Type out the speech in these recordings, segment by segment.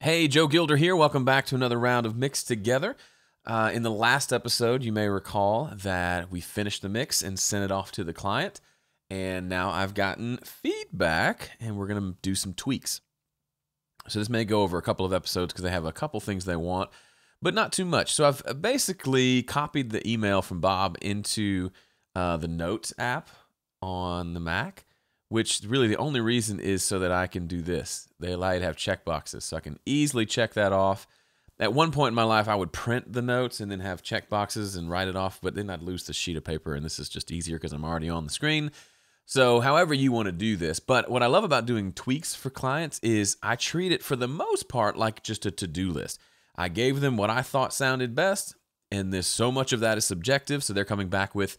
Hey, Joe Gilder here. Welcome back to another round of Mix Together. In the last episode, you may recall that we finished the mix and sent it off to the client. And now I've gotten feedback, and we're going to do some tweaks. So this may go over a couple of episodes because they have a couple things they want, but not too much. So I've basically copied the email from Bob into the Notes app on the Mac, which really the only reason is so that I can do this. They allow you to have checkboxes, so I can easily check that off. At one point in my life, I would print the notes and then have checkboxes and write it off, but then I'd lose the sheet of paper, and this is just easier because I'm already on the screen. So however you want to do this. But what I love about doing tweaks for clients is I treat it for the most part like just a to-do list. I gave them what I thought sounded best, and there's so much of that is subjective, so they're coming back with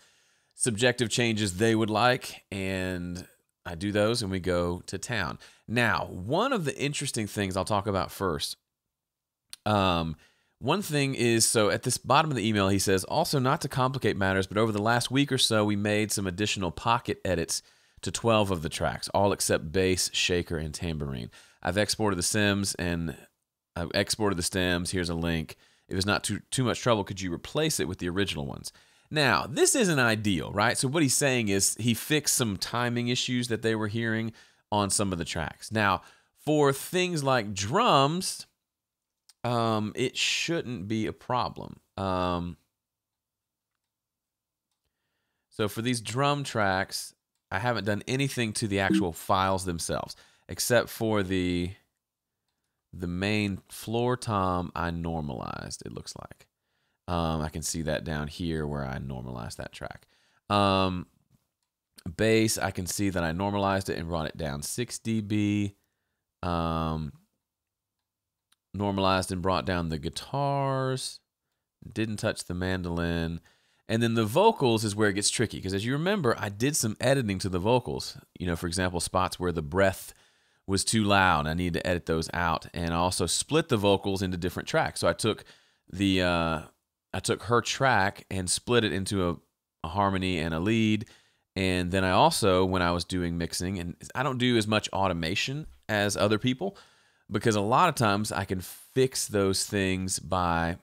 subjective changes they would like, and I do those and we go to town. Now, one of the interesting things I'll talk about first. One thing is, so at this bottom of the email, he says, also not to complicate matters, but over the last week or so, we made some additional pocket edits to 12 of the tracks, all except bass, shaker, and tambourine. I've exported the stems and I've exported the stems. Here's a link. If it's not too much trouble, could you replace it with the original ones? Now, this isn't ideal, right? So what he's saying is he fixed some timing issues that they were hearing on some of the tracks. Now, for things like drums, it shouldn't be a problem. So for these drum tracks, I haven't done anything to the actual files themselves, except for the main floor tom I normalized, it looks like. I can see that down here where I normalized that track. Bass, I can see that I normalized it and brought it down 6 dB. Normalized and brought down the guitars. Didn't touch the mandolin. And then the vocals is where it gets tricky, because as you remember, I did some editing to the vocals. You know, for example, spots where the breath was too loud. I needed to edit those out. And I also split the vocals into different tracks. So I took her track and split it into a harmony and a lead. And then I also, when I was doing mixing, and I don't do as much automation as other people, because a lot of times I can fix those things by,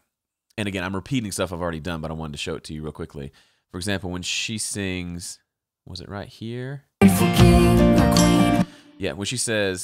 and again, I'm repeating stuff I've already done, but I wanted to show it to you real quickly. For example, when she sings, was it right here? Yeah, when she says,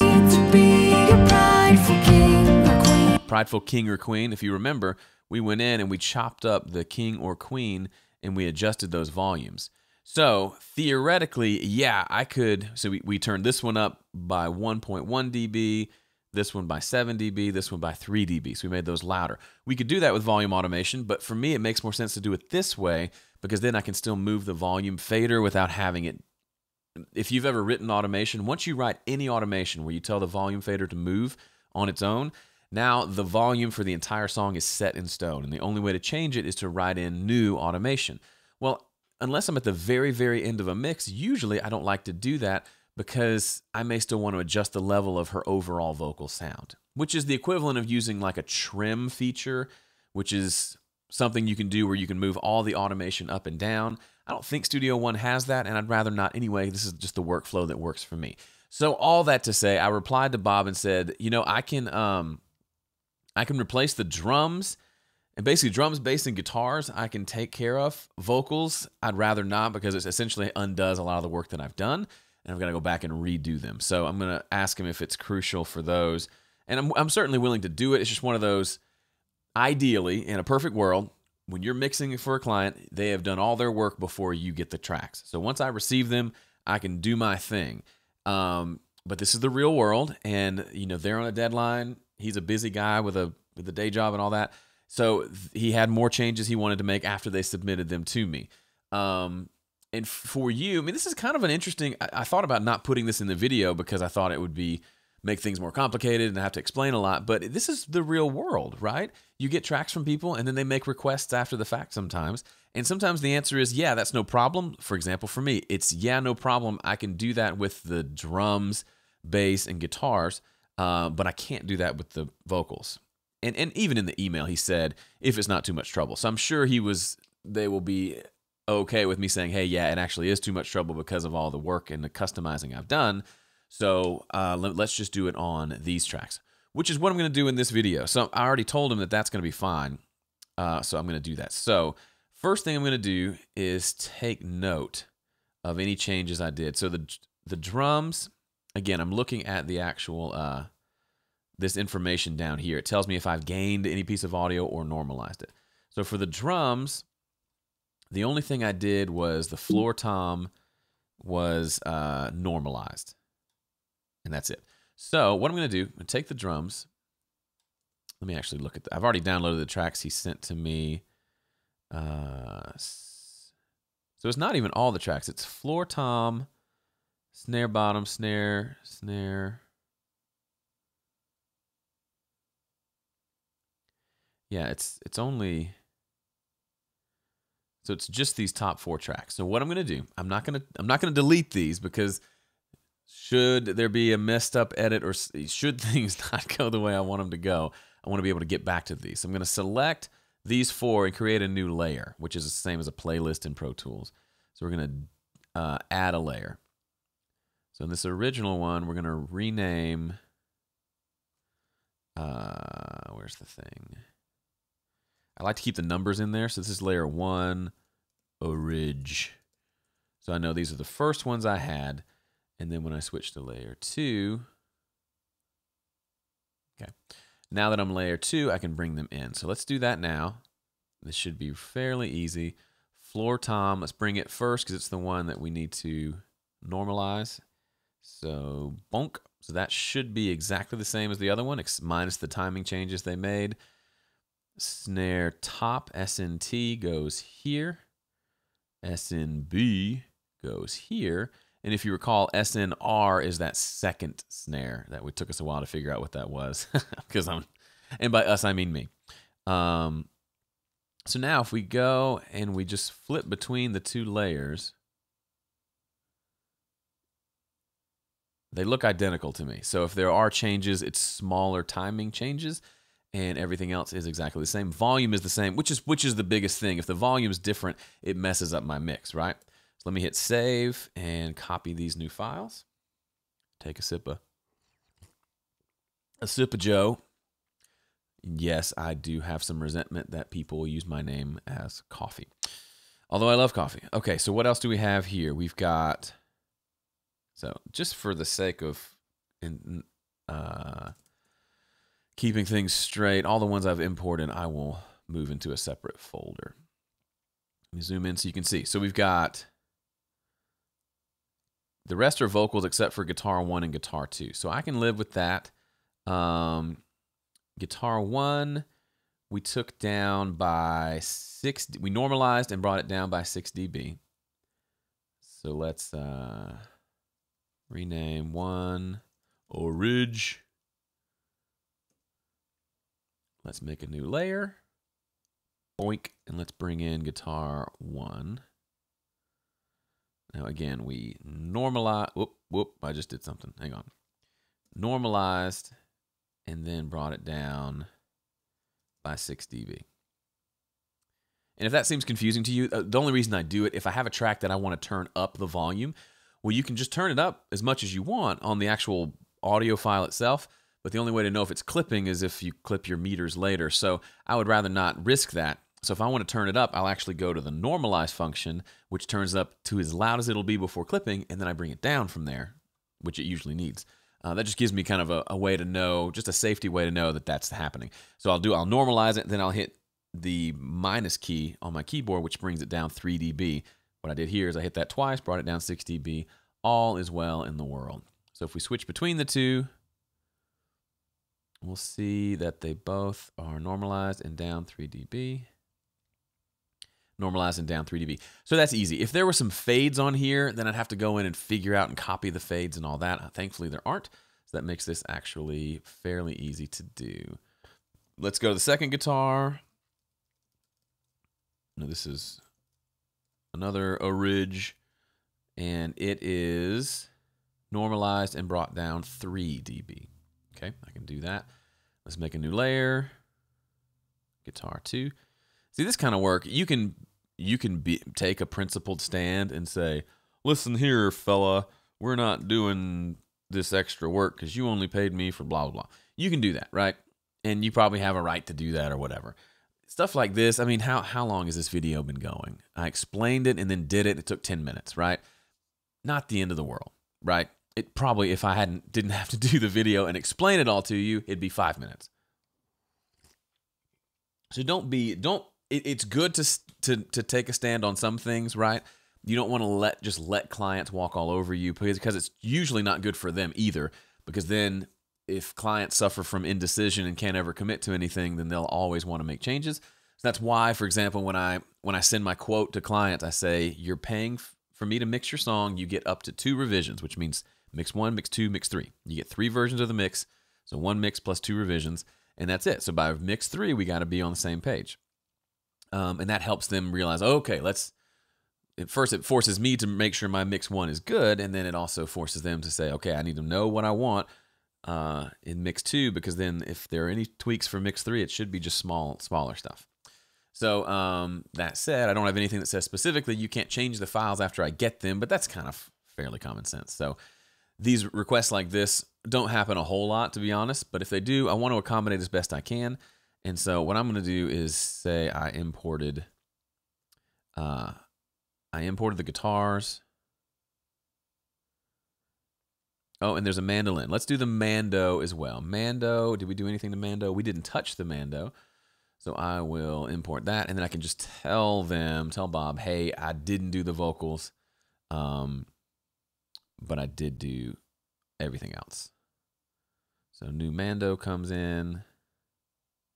prideful king or queen, if you remember, we went in and we chopped up the king or queen and we adjusted those volumes. So theoretically, yeah, I could. So we turned this one up by 1.1 dB, this one by 7 dB, this one by 3 dB. So we made those louder. We could do that with volume automation, but for me, it makes more sense to do it this way because then I can still move the volume fader without having it. If you've ever written automation, once you write any automation where you tell the volume fader to move on its own, now the volume for the entire song is set in stone, and the only way to change it is to write in new automation. Well, unless I'm at the very, very end of a mix, usually I don't like to do that because I may still want to adjust the level of her overall vocal sound, which is the equivalent of using like a trim feature, which is something you can do where you can move all the automation up and down. I don't think Studio One has that, and I'd rather not anyway. This is just the workflow that works for me. So all that to say, I replied to Bob and said, you know, I can replace the drums, and basically drums, bass, and guitars I can take care of. Vocals, I'd rather not because it essentially undoes a lot of the work that I've done, and I've got to go back and redo them. So I'm going to ask him if it's crucial for those, and I'm certainly willing to do it. It's just one of those, ideally, in a perfect world, when you're mixing for a client, they have done all their work before you get the tracks. So once I receive them, I can do my thing. But this is the real world, and you know they're on a deadline. He's a busy guy with a day job and all that. So he had more changes he wanted to make after they submitted them to me. And for you, I mean, this is kind of an interesting. I thought about not putting this in the video because I thought it would make things more complicated and I have to explain a lot. But this is the real world, right? You get tracks from people, and then they make requests after the fact sometimes. And sometimes the answer is, yeah, that's no problem. For example, for me, it's, yeah, no problem. I can do that with the drums, bass, and guitars, but I can't do that with the vocals. And even in the email, he said, if it's not too much trouble. So I'm sure they will be okay with me saying, hey, yeah, it actually is too much trouble because of all the work and the customizing I've done. So let's just do it on these tracks. which is what I'm going to do in this video. So I already told him that that's going to be fine. So I'm going to do that. So first thing I'm going to do is take note of any changes I did. So the drums, again, I'm looking at the actual, this information down here. It tells me if I've gained any piece of audio or normalized it. So for the drums, the only thing I did was the floor tom was normalized. And that's it. So what I'm going to do, I'm going to take the drums. Let me actually look at that. I've already downloaded the tracks he sent to me. So it's not even all the tracks. It's floor tom, snare bottom, snare, snare. Yeah, it's only, so it's just these top 4 tracks. So what I'm gonna do, I'm not gonna delete these, because should there be a messed up edit or should things not go the way I want them to go, I want to be able to get back to these. So I'm gonna select these 4 and create a new layer, which is the same as a playlist in Pro Tools. So we're gonna add a layer. So in this original one, we're gonna rename. Where's the thing? I like to keep the numbers in there. So this is layer 1, orig. So I know these are the first ones I had. And then when I switch to layer 2, okay. Now that I'm layer 2, I can bring them in. So let's do that now. This should be fairly easy. Floor tom, let's bring it first because it's the one that we need to normalize. So bonk. So that should be exactly the same as the other one, minus the timing changes they made. Snare top, SNT goes here. SNB goes here. And if you recall, SNR is that second snare that it took us a while to figure out what that was. Because and by us, I mean me. So now if we go and we just flip between the 2 layers, they look identical to me. So if there are changes, it's smaller timing changes, and everything else is exactly the same. Volume is the same, which is the biggest thing. If the volume is different, it messes up my mix, right? So let me hit save and copy these new files. Take a sip of Joe. Yes, I do have some resentment that people use my name as coffee. Although I love coffee. Okay, so what else do we have here? We've got, so just for the sake of keeping things straight, all the ones I've imported, I will move into a separate folder. Let me zoom in so you can see. So we've got, the rest are vocals except for guitar 1 and guitar 2. So I can live with that. Guitar 1, we took down by 6, we normalized and brought it down by 6 dB. So let's rename 1, orig. Let's make a new layer. Boink, and let's bring in guitar 1. Now again, we normalize, whoop, I just did something, hang on. Normalized, and then brought it down by 6 dB. And if that seems confusing to you, the only reason I do it, if I have a track that I want to turn up the volume, well, you can just turn it up as much as you want on the actual audio file itself, but the only way to know if it's clipping is if you clip your meters later. So I would rather not risk that. So if I want to turn it up, I'll actually go to the normalize function, which turns it up to as loud as it'll be before clipping, and then I bring it down from there, which it usually needs. That just gives me kind of a way to know, just a safety way to know that that's happening. So I'll normalize it, then I'll hit the minus key on my keyboard, which brings it down 3 dB. What I did here is I hit that twice, brought it down 6 dB. All is well in the world. So if we switch between the 2, we'll see that they both are normalized and down 3 dB. Normalized and down 3 dB. So that's easy. If there were some fades on here, then I'd have to go in and figure out and copy the fades and all that. Thankfully, there aren't. So that makes this actually fairly easy to do. Let's go to the second guitar. Now this is another orig, and it is normalized and brought down 3 dB. Okay, I can do that. Let's make a new layer. Guitar 2. See, this kind of work, you can take a principled stand and say, listen here, fella, we're not doing this extra work because you only paid me for blah, blah, blah. You can do that, right? And you probably have a right to do that or whatever. Stuff like this, I mean, how long has this video been going? I explained it and then did it. It took 10 minutes, right? Not the end of the world, right? It probably, if I didn't have to do the video and explain it all to you, it'd be 5 minutes. So it's good to take a stand on some things, right? You don't want to just let clients walk all over you, because it's usually not good for them either, because then if clients suffer from indecision and can't ever commit to anything, then they'll always want to make changes. So that's why, for example, when I send my quote to clients, I say, you're paying for me to mix your song, you get up to 2 revisions, which means mix 1, mix 2, mix 3. You get 3 versions of the mix, so 1 mix plus 2 revisions, and that's it. So by mix 3, we got to be on the same page. And that helps them realize, okay, it forces me to make sure my mix 1 is good, and then it also forces them to say, okay, I need to know what I want in mix 2, because then if there are any tweaks for mix 3, it should be just smaller stuff. So that said, I don't have anything that says specifically you can't change the files after I get them, but that's kind of fairly common sense. So these requests like this don't happen a whole lot, to be honest, but if they do, I want to accommodate as best I can. And so what I'm going to do is say I imported the guitars. Oh, and there's a mandolin. Let's do the mando as well. Mando, did we do anything to mando? We didn't touch the mando. So I will import that, and then I can just tell Bob, hey, I didn't do the vocals, but I did do everything else. So new mando comes in.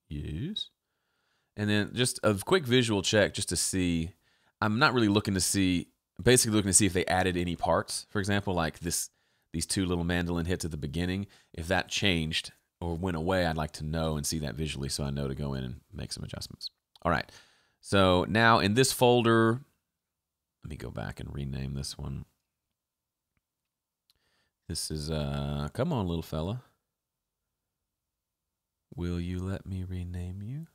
Yes. And then just a quick visual check just to see. I'm not really looking to see, basically looking to see if they added any parts. For example, like these 2 little mandolin hits at the beginning. If that changed or went away, I'd like to know and see that visually so I know to go in and make some adjustments. All right. So now in this folder, let me go back and rename this one. This is, come on, little fella. Will you let me rename you?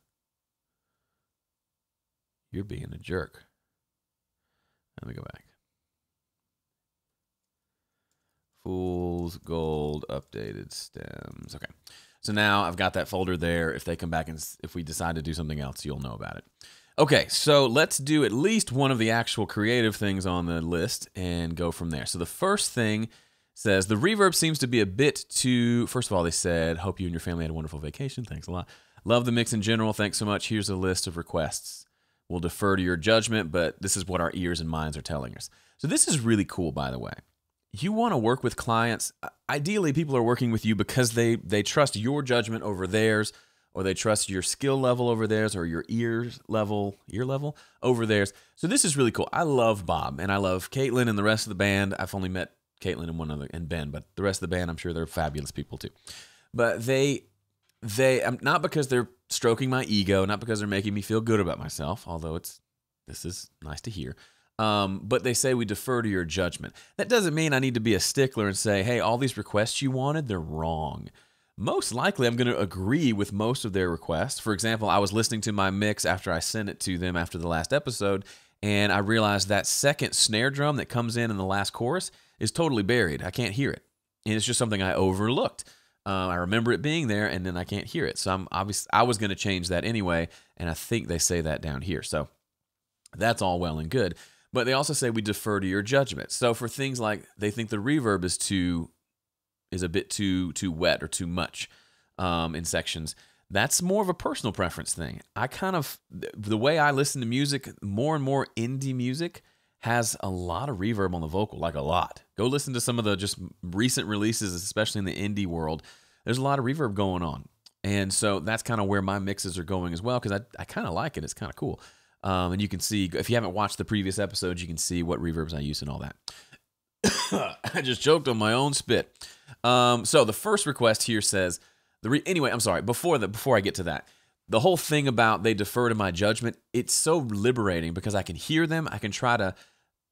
You're being a jerk. Let me go back. Fool's Gold updated stems. Okay. So now I've got that folder there. If they come back and if we decide to do something else, you'll know about it. Okay, so let's do at least one of the actual creative things on the list and go from there. So the first thing says, the reverb seems to be a bit too, first of all, they said, hope you and your family had a wonderful vacation. Thanks a lot. Love the mix in general. Thanks so much. Here's a list of requests. We'll defer to your judgment, but this is what our ears and minds are telling us. So this is really cool, by the way. You want to work with clients. Ideally, people are working with you because they trust your judgment over theirs, or they trust your skill level over theirs, or your ear level over theirs. So this is really cool. I love Bob, and I love Caitlin and the rest of the band. I've only met Caitlin and one other, and Ben, but the rest of the band, I'm sure they're fabulous people too. But they not because they're stroking my ego, not because they're making me feel good about myself, although this is nice to hear. But they say we defer to your judgment. That doesn't mean I need to be a stickler and say, hey, all these requests you wanted, they're wrong. Most likely, I'm going to agree with most of their requests. For example, I was listening to my mix after I sent it to them after the last episode, and I realized that second snare drum that comes in the last chorus is totally buried. I can't hear it. And it's just something I overlooked. I remember it being there, and then I can't hear it. So I was going to change that anyway, and I think they say that down here. So that's all well and good. But they also say we defer to your judgment. So for things like they think the reverb is a bit too wet or too much in sections, that's more of a personal preference thing. The way I listen to music, more and more indie music has a lot of reverb on the vocal, like a lot. Go listen to some of the just recent releases, especially in the indie world. There's a lot of reverb going on. And so that's kind of where my mixes are going as well, because I kind of like it. It's kind of cool. And you can see, if you haven't watched the previous episodes, you can see what reverbs I use and all that. I just choked on my own spit. So the first request here says, anyway, I'm sorry, before I get to that, the whole thing about they defer to my judgment, it's so liberating because I can hear them. I can try to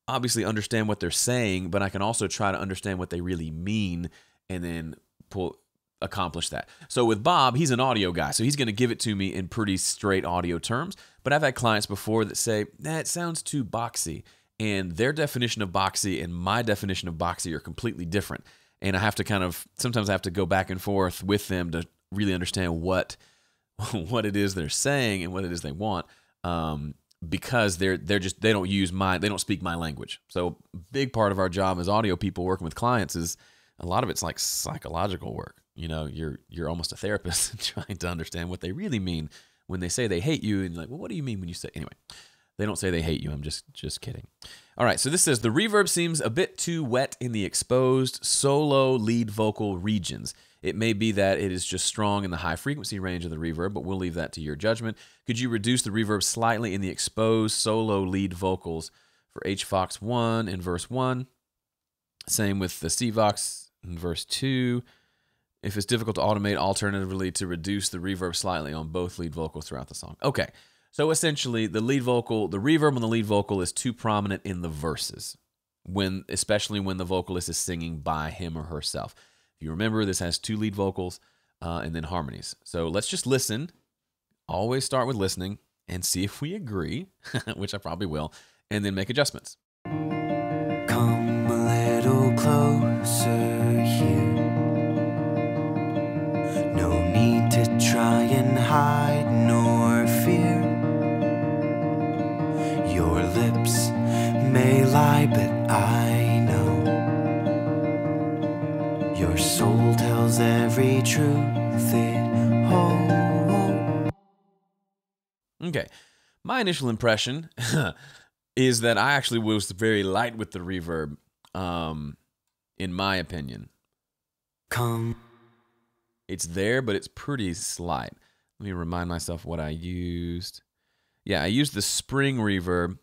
obviously understand what they're saying, but I can also try to understand what they really mean and then accomplish that. So with Bob, he's an audio guy, so he's going to give it to me in pretty straight audio terms. But I've had clients before that say, it sounds too boxy. And their definition of boxy and my definition of boxy are completely different. And I have to sometimes I have to go back and forth with them to really understand what what it is they're saying and what it is they want, because they don't speak my language. So big part of our job as audio people working with clients is a lot of it's like psychological work. You know, you're almost a therapist trying to understand what they really mean when they say they hate you, and you're like, well, what do you mean when you say, anyway, they don't say they hate you. I'm just kidding. All right, so this says the reverb seems a bit too wet in the exposed solo lead vocal regions. It may be that it is just strong in the high frequency range of the reverb, but we'll leave that to your judgment. Could you reduce the reverb slightly in the exposed solo lead vocals for H Vox 1 in verse 1? Same with the C Vox in verse 2. If it's difficult to automate, alternatively, to reduce the reverb slightly on both lead vocals throughout the song. Okay, so essentially the reverb on the lead vocal is too prominent in the verses, especially when the vocalist is singing by him or herself. If you remember, this has 2 lead vocals and then harmonies. So let's just listen. Always start with listening and see if we agree, which I probably will, and then make adjustments. Come a little closer here. No need to try and hide nor fear. Your lips may lie, but I know your soul tells every truth it holds. Okay, my initial impression is that I actually was very light with the reverb, in my opinion. Come. It's there, but it's pretty slight. Let me remind myself what I used. Yeah, I used the spring reverb,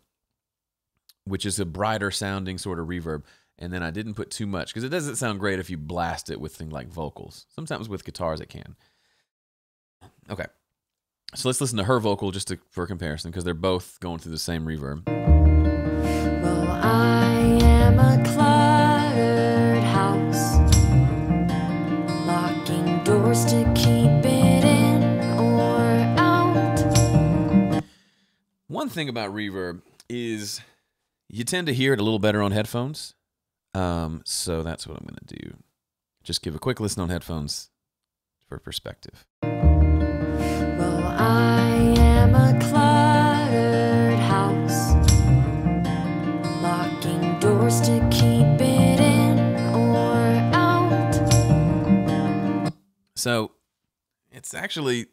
which is a brighter sounding sort of reverb, and then I didn't put too much, because it doesn't sound great if you blast it with things like vocals. Sometimes with guitars it can. Okay, so let's listen to her vocal just for comparison, because they're both going through the same reverb. Well, I am a cluttered house, locking doors to keep it in or out. One thing about reverb is you tend to hear it a little better on headphones. So that's what I'm going to do. Just give a quick listen on headphones for perspective. Well, I am a cluttered house, locking doors to keep it in or out. So it's actually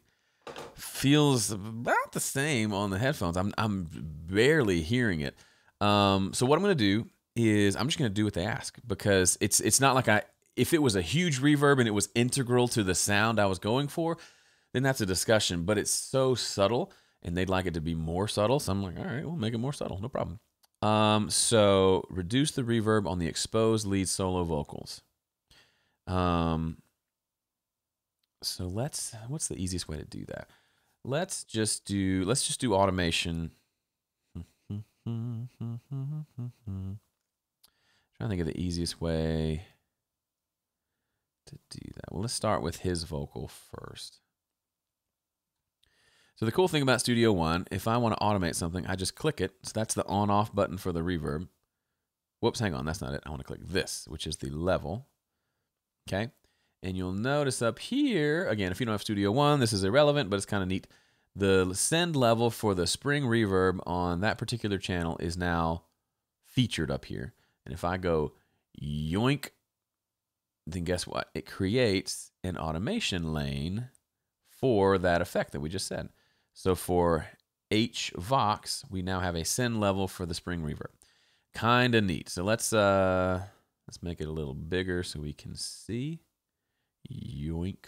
feels about the same on the headphones. I'm barely hearing it. So what I'm going to do is I'm just going to do what they ask, because it's not like if it was a huge reverb and it was integral to the sound I was going for, then that's a discussion. But it's so subtle, and they'd like it to be more subtle. So I'm like, all right, we'll make it more subtle, no problem. So reduce the reverb on the exposed lead solo vocals. So what's the easiest way to do that? Let's just do automation. Trying to think of the easiest way to do that. Well, let's start with his vocal first. So the cool thing about Studio One, if I want to automate something, I just click it. So that's the on-off button for the reverb. Whoops, hang on, that's not it. I want to click this, which is the level. Okay, and you'll notice up here, again, if you don't have Studio One, this is irrelevant, but it's kind of neat. The send level for the spring reverb on that particular channel is now featured up here. And if I go yoink, then guess what? It creates an automation lane for that effect that we just said. So for H Vox, we now have a send level for the spring reverb. Kind of neat. So let's make it a little bigger so we can see. Yoink.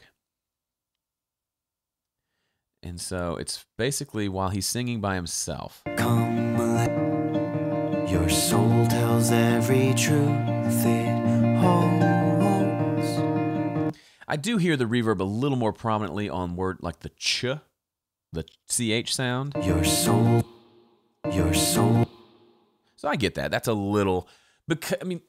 And so it's basically while he's singing by himself. Come, your soul tells every truth it holds. I do hear the reverb a little more prominently on word like the ch, the ch sound. Your soul. So I get that. That's a little, because I mean,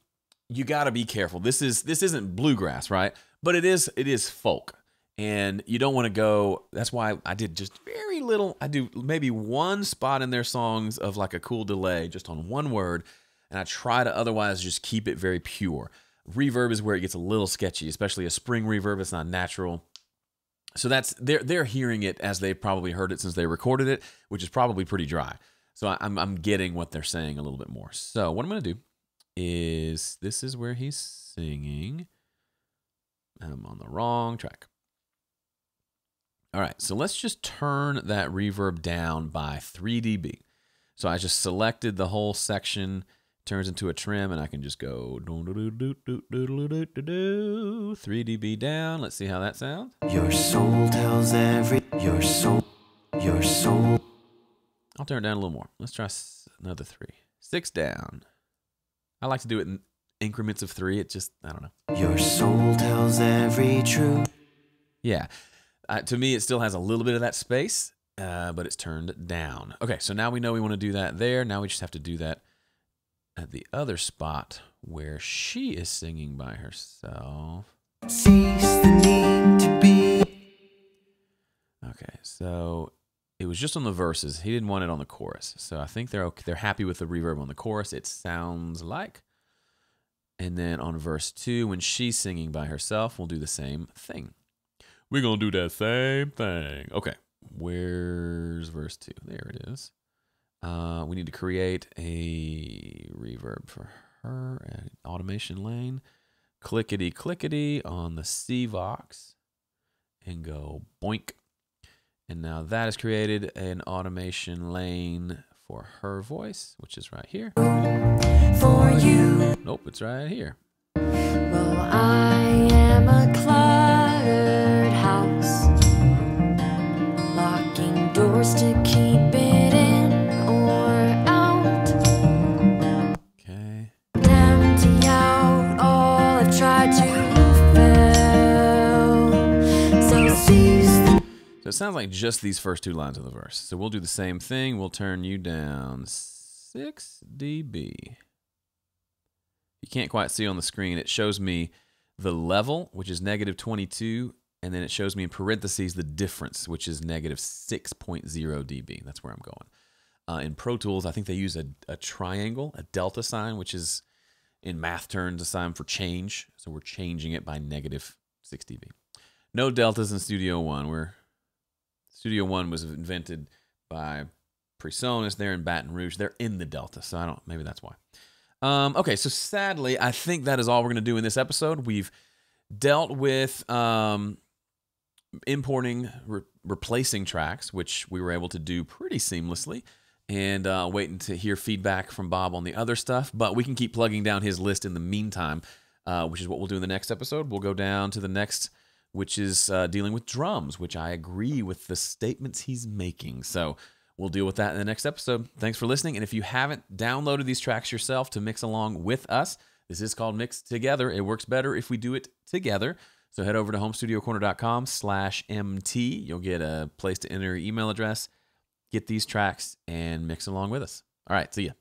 you got to be careful. This isn't bluegrass, right? But it is folk. And you don't want to go, that's why I did just very little. I do maybe one spot in their songs of like a cool delay just on one word. And I try to otherwise just keep it very pure. Reverb is where it gets a little sketchy, especially a spring reverb. It's not natural. So they're hearing it as they've probably heard it since they recorded it, which is probably pretty dry. So I'm getting what they're saying a little bit more. So what I'm going to do is, this is where he's singing. I'm on the wrong track. All right, so let's just turn that reverb down by 3 dB. So I just selected the whole section, turns into a trim, and I can just go 3 dB down. Let's see how that sounds. Your soul tells your soul. I'll turn it down a little more. Let's try another 3. 6 down. I like to do it in increments of 3. It just, I don't know. Your soul tells every truth. Yeah. To me, it still has a little bit of that space, but it's turned down. Okay, so now we know we want to do that there. Now we just have to do that at the other spot where she is singing by herself. Cease the need to be. Okay, so it was just on the verses. He didn't want it on the chorus. So I think they're happy with the reverb on the chorus, it sounds like. And then on verse 2, when she's singing by herself, we'll do the same thing. We're going to do that same thing. Okay, where's verse 2? There it is. We need to create a reverb for her, an automation lane. Clickety on the C-Vox and go boink. And now that has created an automation lane for her voice, which is right here. For you, Nope, it's right here. well, I am a cluttered house, locking doors to keep it in or out. Okay. Empty out all I've tried to fill. So seize the So it sounds like just these first 2 lines of the verse. So we'll do the same thing. We'll turn you down 6 dB. You can't quite see on the screen. It shows me the level, which is -22, and then it shows me in parentheses the difference, which is -6.0 dB. That's where I'm going. In Pro Tools, I think they use a triangle, a delta sign, which is in math terms a sign for change. So we're changing it by -6 dB. No deltas in Studio One. Studio One was invented by PreSonus. They're in Baton Rouge. They're in the delta, so maybe that's why. Okay, so sadly, I think that is all we're going to do in this episode. We've dealt with importing, replacing tracks, which we were able to do pretty seamlessly, and waiting to hear feedback from Bob on the other stuff. But we can keep plugging down his list in the meantime, which is what we'll do in the next episode. We'll go down to the next, which is dealing with drums, which I agree with the statements he's making. So we'll deal with that in the next episode. Thanks for listening. And if you haven't downloaded these tracks yourself to mix along with us, this is called Mix Together. It works better if we do it together. So head over to homestudiocorner.com/MT. You'll get a place to enter your email address, get these tracks, and mix along with us. All right, see ya.